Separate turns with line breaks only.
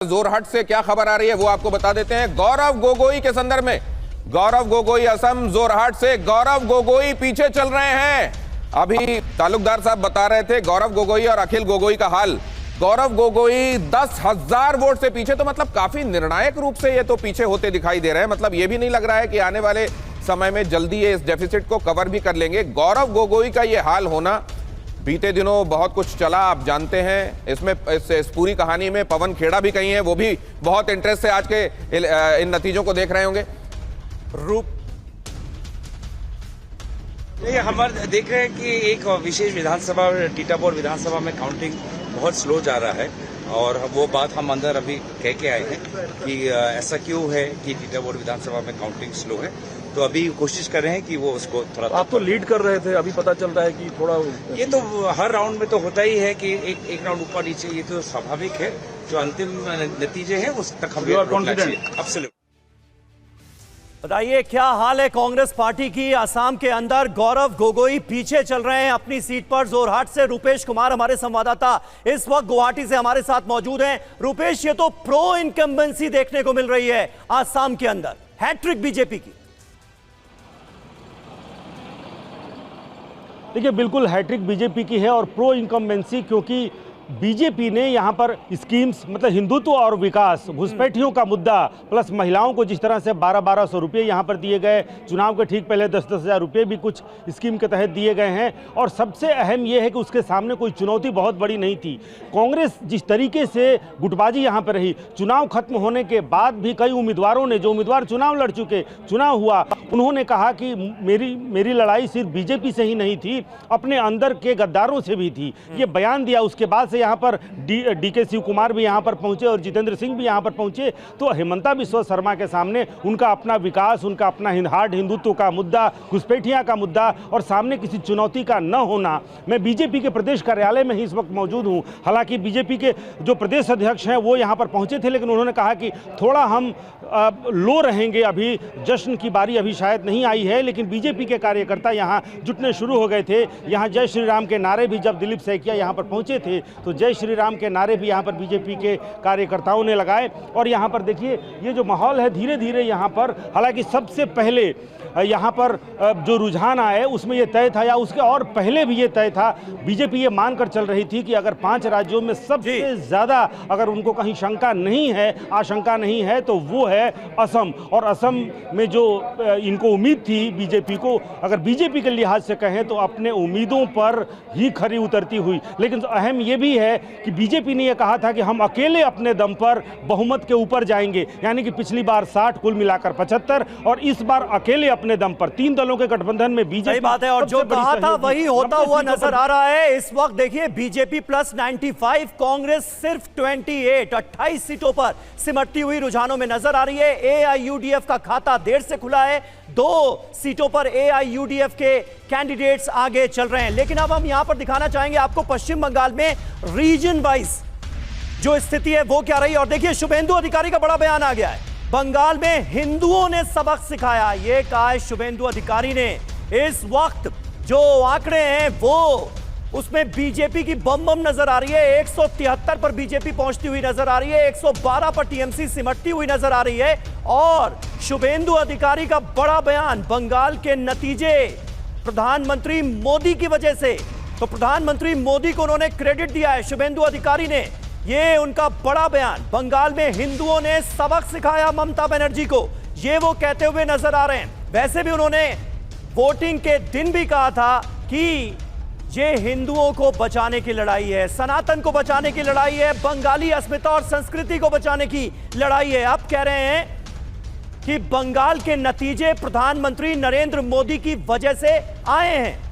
जोरहट से क्या खबर आ रही है वो आपको बता देते हैं। गौरव गोगोई के संदर्भ में, गौरव गोगोई असम जोरहट से गौरव गोगोई पीछे चल रहे हैं। अभी तालुकदार साहब बता रहे थे गौरव गोगोई और अखिल गोगोई का हाल। गौरव गोगोई 10,000 वोट से पीछे, तो मतलब काफी निर्णायक रूप से ये तो पीछे होते दिखाई दे रहे हैं। मतलब ये भी नहीं लग रहा है कि आने वाले समय में जल्दी ये इस डेफिसिट को कवर भी कर लेंगे। गौरव गोगोई का ये हाल होना, बीते दिनों बहुत कुछ चला, आप जानते हैं। इसमें इस पूरी कहानी में पवन खेड़ा भी कहीं है, वो भी बहुत इंटरेस्ट से आज के इन नतीजों को देख रहे होंगे। रूप
हम देख रहे हैं कि एक विशेष विधानसभा टीटापुर विधानसभा में काउंटिंग बहुत स्लो जा रहा है और वो बात हम अंदर अभी कह के आए हैं कि ऐसा क्यों है कि टीटापुर विधानसभा में काउंटिंग स्लो है। तो अभी कोशिश कर रहे हैं कि वो उसको थोड़ा,
आप तो लीड कर रहे थे, अभी पता चल रहा है कि थोड़ा,
ये तो हर राउंड में तो होता ही है कि एक राउंड ऊपर नीचे, ये तो स्वाभाविक है। जो अंतिम नतीजे हैं उस तक हम
कॉन्फिडेंट।
बताइए क्या हाल है कांग्रेस पार्टी की असम के अंदर। गौरव गोगोई पीछे चल रहे हैं अपनी सीट पर। जोरहाट से रुपेश कुमार हमारे संवाददाता इस वक्त गुवाहाटी से हमारे साथ मौजूद हैं। रुपेश, ये तो प्रो इनकम्बेंसी देखने को मिल रही है असम के अंदर, हैट्रिक बीजेपी की।
देखिए, बिल्कुल हैट्रिक बीजेपी की है और प्रो इनकम्बेंसी, क्योंकि बीजेपी ने यहाँ पर स्कीम्स, मतलब हिंदुत्व और विकास, घुसपैठियों का मुद्दा, प्लस महिलाओं को जिस तरह से 1200 रुपये यहाँ पर दिए गए, चुनाव के ठीक पहले 10-10 हज़ार रुपये भी कुछ स्कीम के तहत दिए गए हैं। और सबसे अहम ये है कि उसके सामने कोई चुनौती बहुत बड़ी नहीं थी। कांग्रेस जिस तरीके से गुटबाजी यहाँ पर रही, चुनाव खत्म होने के बाद भी कई उम्मीदवारों ने, जो उम्मीदवार चुनाव लड़ चुके, चुनाव हुआ, उन्होंने कहा कि मेरी लड़ाई सिर्फ बीजेपी से ही नहीं थी, अपने अंदर के गद्दारों से भी थी। ये बयान दिया। उसके बाद से यहाँ पर डीके शिव कुमार भी यहाँ पर पहुंचे और जितेंद्र सिंह भी यहाँ पर पहुंचे। तो हेमंता बिस्वा शर्मा के सामने उनका अपना विकास, उनका अपना हार्ड हिंदुत्व का मुद्दा, घुसपैठिया का मुद्दा और सामने किसी चुनौती का न होना। मैं बीजेपी के प्रदेश कार्यालय में ही इस वक्त मौजूद हूँ। हालांकि बीजेपी के जो प्रदेश अध्यक्ष हैं वो यहाँ पर पहुंचे थे, लेकिन उन्होंने कहा कि थोड़ा हम लो रहेंगे, अभी जश्न की बारी अभी शायद नहीं आई है। लेकिन बीजेपी के कार्यकर्ता यहाँ जुटने शुरू हो गए थे। यहाँ जय श्री राम के नारे भी, जब दिलीप सैकिया यहाँ पर पहुंचे थे तो जय श्री राम के नारे भी यहाँ पर बीजेपी के कार्यकर्ताओं ने लगाए। और यहाँ पर देखिए ये जो माहौल है, धीरे धीरे यहाँ पर, हालांकि सबसे पहले यहाँ पर जो रुझान आए उसमें ये तय था, या उसके और पहले भी ये तय था, बीजेपी ये मानकर चल रही थी कि अगर 5 राज्यों में सबसे ज़्यादा अगर उनको कहीं शंका नहीं है, आशंका नहीं है, तो वो है असम। और असम में जो इनको उम्मीद थी बीजेपी को, अगर बीजेपी के लिहाज से कहें तो अपने उम्मीदों पर ही खरी उतरती हुई। लेकिन अहम ये भी है कि बीजेपी ने यह कहा था कि हम अकेले अपने दम पर बहुमत के ऊपर जाएंगे, यानी कि पिछली बार 60, कुल मिलाकर 75, और इस बार अकेले अपने दम पर 3 दलों के गठबंधन में बीजेपी।
सही बात है, और जो कहा था वही होता हुआ नजर आ रहा है। इस वक्त देखिए बीजेपी प्लस 95, कांग्रेस सिर्फ 28 सीटों पर सिमटती हुई रुझानों में नजर आ रही है। एआईयूडीएफ का खाता देर से खुला है, 2 सीटों पर एआईयूडीएफ के कैंडिडेट्स आगे चल रहे हैं। लेकिन अब हम यहां पर दिखाना चाहेंगे आपको पश्चिम बंगाल में रीजन वाइज जो स्थिति है वो क्या रही। और देखिए शुभेंदु अधिकारी का बड़ा बयान आ गया है। बंगाल में हिंदुओं ने सबक सिखाया, ये कहा है शुभेंदु अधिकारी ने। इस वक्त जो आंकड़े हैं वो, उसमें बीजेपी की बम नजर आ रही है। 173 पर बीजेपी पहुंचती हुई नजर आ रही है, 112 पर टीएमसी सिमटती हुई नजर आ रही है। और शुभेंदु अधिकारी का बड़ा बयान, बंगाल के नतीजे प्रधानमंत्री मोदी की वजह से, तो प्रधानमंत्री मोदी को उन्होंने क्रेडिट दिया है शुभेंदु अधिकारी ने। ये उनका बड़ा बयान, बंगाल में हिंदुओं ने सबक सिखाया ममता बनर्जी को, ये वो कहते हुए नजर आ रहे हैं। वैसे भी उन्होंने वोटिंग के दिन भी कहा था कि ये हिंदुओं को बचाने की लड़ाई है, सनातन को बचाने की लड़ाई है, बंगाली अस्मिता और संस्कृति को बचाने की लड़ाई है। अब कह रहे हैं कि बंगाल के नतीजे प्रधानमंत्री नरेंद्र मोदी की वजह से आए हैं।